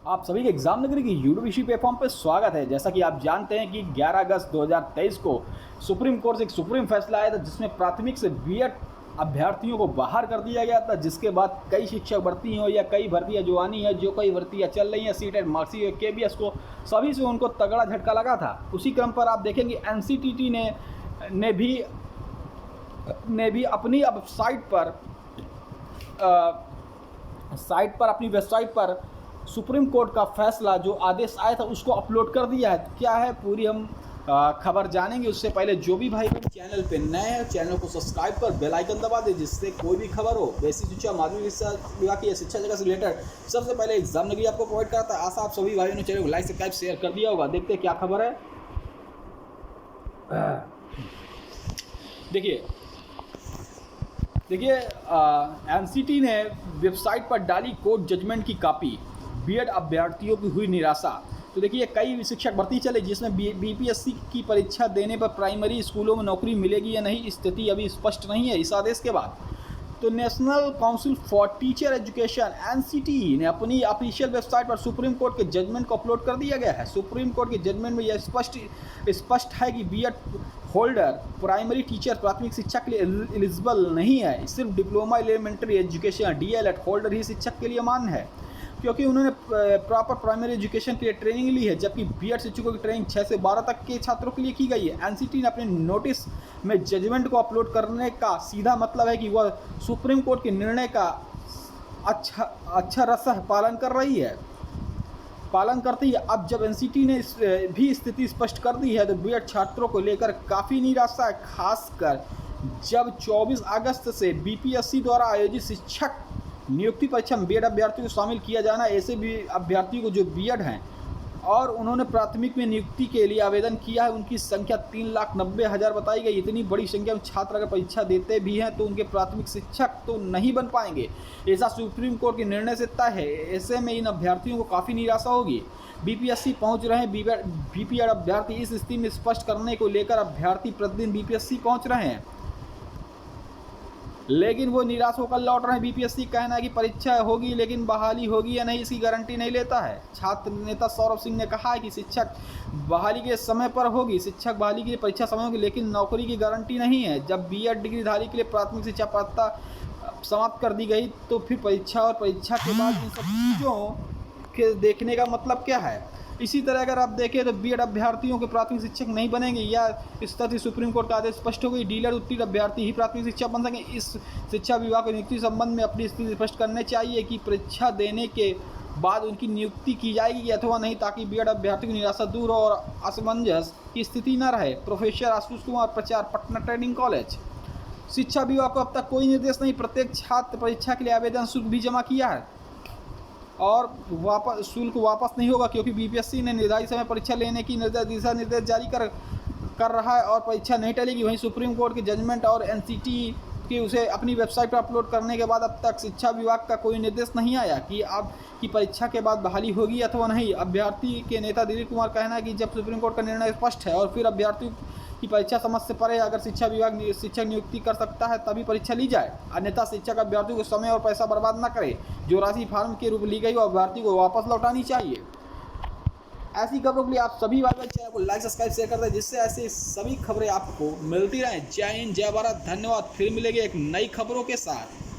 आप सभी के एग्जाम नगरी की यूडीपीसी प्लेटफॉर्म पर स्वागत है। जैसा कि आप जानते हैं कि 11 अगस्त 2023 को सुप्रीम कोर्ट से एक सुप्रीम फैसला आया था, जिसमें प्राथमिक से बीएड अभ्यर्थियों को बाहर कर दिया गया था, जिसके बाद कई शिक्षक भर्ती हो या कई भर्तियां जो आनी है, जो कई भर्तियां चल रही हैं, सीटेट मार्क्सिट केबीएस को, सभी से उनको तगड़ा झटका लगा था। उसी क्रम पर आप देखेंगे एनसीटीटी ने भी अपनी अपनी वेबसाइट पर सुप्रीम कोर्ट का फैसला जो आदेश आया था उसको अपलोड कर दिया है। क्या है पूरी हम खबर जानेंगे। उससे पहले जो भी भाई चैनल पे नए हैं, चैनल को सब्सक्राइब कर बेल आइकन दबा दे, जिससे कोई भी खबर हो बेसिक शिक्षा, माध्यमिक शिक्षा विभाग की शिक्षा जगह से रिलेटेड सबसे पहले एग्जाम नगरी आपको प्रोवाइड करता है। आशा आप सभी भाइयों ने चैनल को लाइक सब्सक्राइब शेयर कर दिया होगा। देखते हैं क्या खबर है। देखिए एनसीटी ने वेबसाइट पर डाली कोर्ट जजमेंट की कॉपी, बीएड अभ्यर्थियों की हुई निराशा। तो देखिए कई शिक्षक भर्ती चले जिसमें बीपीएससी की परीक्षा देने पर प्राइमरी स्कूलों में नौकरी मिलेगी या नहीं, स्थिति अभी स्पष्ट नहीं है इस आदेश के बाद। तो national council for teacher education NCT ने अपनी ऑफिशियल वेबसाइट पर सुप्रीम कोर्ट के जजमेंट को अपलोड कर दिया गया है। सुप्रीम कोर्ट के जजमेंट में यह स्पष्ट है कि बीएड होल्डर प्राइमरी टीचर प्राथमिक शिक्षा के लिए एलिजिबल नहीं है। सिर्फ diploma elementary education DElEd holder ही शिक्षक के लिए मान्य है, क्योंकि उन्होंने प्रॉपर प्राइमरी एजुकेशन के लिए ट्रेनिंग ली है, जबकि बीएड शिक्षकों की ट्रेनिंग 6 से 12 तक के छात्रों के लिए की गई है। एनसीटी ने अपने नोटिस में जजमेंट को अपलोड करने का सीधा मतलब है कि वह सुप्रीम कोर्ट के निर्णय का अच्छा रसह पालन करती है। अब जब एनसीटी ने भी स्थिति स्पष्ट कर दी है तो बीएड छात्रों को लेकर काफ़ी निराशा है, खासकर जब 24 अगस्त से बीपीएससी द्वारा आयोजित शिक्षक नियुक्ति परीक्षा में बीएड अभ्यर्थियों को शामिल किया जाना। ऐसे भी अभ्यर्थियों को जो बीएड हैं और उन्होंने प्राथमिक में नियुक्ति के लिए आवेदन किया है, उनकी संख्या 3,90,000 बताई गई। इतनी बड़ी संख्या में छात्र अगर परीक्षा देते भी हैं तो उनके प्राथमिक शिक्षक तो नहीं बन पाएंगे, ऐसा सुप्रीम कोर्ट के निर्णय से तय है। ऐसे में इन अभ्यर्थियों को काफ़ी निराशा होगी। बीपीएससी पहुंच रहे हैं बीपीएड अभ्यर्थी। इस स्थिति में स्पष्ट करने को लेकर अभ्यर्थी प्रतिदिन बीपीएससी पहुँच रहे हैं, लेकिन वो निराश होकर लौट रहे हैं। बीपीएससी कहना है कि परीक्षा होगी, लेकिन बहाली होगी या नहीं इसकी गारंटी नहीं लेता है। छात्र नेता सौरभ सिंह ने कहा है कि शिक्षक बहाली के समय पर होगी, शिक्षक बहाली के लिए परीक्षा समय होगी, लेकिन नौकरी की गारंटी नहीं है। जब बीएड डिग्रीधारी के लिए प्राथमिक शिक्षा पात्रता समाप्त कर दी गई तो फिर परीक्षा और परीक्षा के बाद इन सब चीज़ों के देखने का मतलब क्या है। इसी तरह अगर आप देखें तो बीएड अभ्यर्थियों के प्राथमिक शिक्षक नहीं बनेंगे, या स्थिति सुप्रीम कोर्ट का आदेश स्पष्ट हो गई। डीलर उत्तीर्ण अभ्यर्थी ही प्राथमिक शिक्षक बन सकें। इस शिक्षा विभाग को नियुक्ति संबंध में अपनी स्थिति स्पष्ट करनी चाहिए कि परीक्षा देने के बाद उनकी नियुक्ति की जाएगी अथवा नहीं, ताकि बीएड अभ्यर्थी की निराशा दूर हो और असमंजस की स्थिति न रहे। प्रोफेसर आशुष कुमार, प्रचार, पटना ट्रेनिंग कॉलेज। शिक्षा विभाग को अब तक कोई निर्देश नहीं। प्रत्येक छात्र परीक्षा के लिए आवेदन शुल्क भी जमा किया है और शुल्क वापस नहीं होगा, क्योंकि बीपीएससी ने निर्धारित समय परीक्षा लेने की दिशा निर्देश जारी कर रहा है और परीक्षा नहीं टलेगी। वहीं सुप्रीम कोर्ट के जजमेंट और एनसीटी के उसे अपनी वेबसाइट पर अपलोड करने के बाद अब तक शिक्षा विभाग का कोई निर्देश नहीं आया कि अब की परीक्षा के बाद बहाली होगी अथवा नहीं। अभ्यर्थी के नेता दिलीप कुमार कहना है कि जब सुप्रीम कोर्ट का निर्णय स्पष्ट है और फिर अभ्यर्थियों की परीक्षा समझ से परे, अगर शिक्षा विभाग शिक्षक नियुक्ति कर सकता है तभी परीक्षा ली जाए, अन्यथा शिक्षक अभ्यर्थियों को समय और पैसा बर्बाद न करे। जो राशि फार्म के रूप ली गई वो अभ्यर्थी को वापस लौटानी चाहिए। ऐसी खबरों के लिए आप सभी भाई चैनल को लाइक सब्सक्राइब शेयर कर दें, जिससे ऐसे सभी खबरें आपको मिलती रहें। जय हिंद, जय भारत, धन्यवाद। फिर मिलेंगे एक नई खबरों के साथ।